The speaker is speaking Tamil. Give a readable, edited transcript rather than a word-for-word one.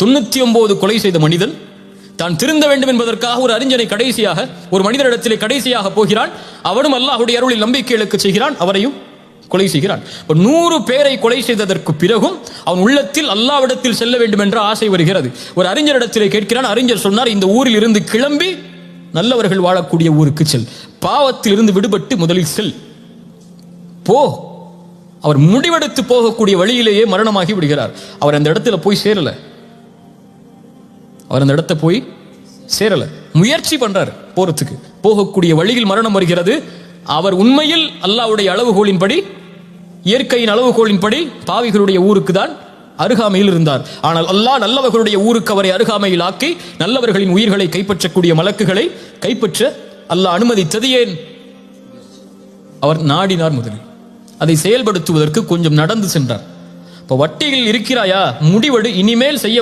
99 கொலை செய்த மனிதன் தான் திருந்த வேண்டும் என்பதற்காக ஒரு அறிஞனை கடைசியாக, ஒரு மனிதனிடத்திலே கடைசியாக போகிறான். அவனும் அல்லாஹ்வுடைய அருளில் நம்பிக்கை இழக்க செய்கிறான், அவரையும் கொலை செய்கிறான். 100 பேரை கொலை செய்ததற்கு பிறகும் அவன் உள்ளத்தில் அல்லாஹ்விடத்தில் செல்ல வேண்டும் என்ற ஆசை வருகிறது. ஒரு அறிஞரிடத்திலே கேட்கிறான். அறிஞர் சொன்னார், இந்த ஊரில் இருந்து கிளம்பி நல்லவர்கள் வாழக்கூடிய ஊருக்கு செல், பாவத்தில் இருந்து விடுபட்டு முதலில் செல், போ. அவர் முடிவெடுத்து போகக்கூடிய வழியிலேயே மரணமாகி விடுகிறார். அவர் அந்த இடத்துல போய் சேரல. முயற்சி பண்றார் போறதுக்கு. போகக்கூடிய வழியில் மரணம் வருகிறது. அவர் உண்மையில் அல்லாஹ்வுடைய அளவுகோலின்படி, இயற்கையின் அளவுகோலின்படி பாவிகளுடைய ஊருக்கு தான் அருகாமையில் இருந்தார். ஆனால் அல்லாஹ் நல்லவர்களுடைய ஊருக்கு அவரை அருகாமையில் ஆக்கி நல்லவர்களின் உயிர்களை கைப்பற்றக்கூடிய மலக்குகளை கைப்பற்ற அல்லாஹ் அனுமதித்தது ஏன்? அவர் நாடினார். முதலில் அதை செயல்படுத்துவதற்கு கொஞ்சம் நடந்து சென்றார். இப்போ வட்டியில் இருக்கிறாயா, முடிவெடு, இனிமேல் செய்ய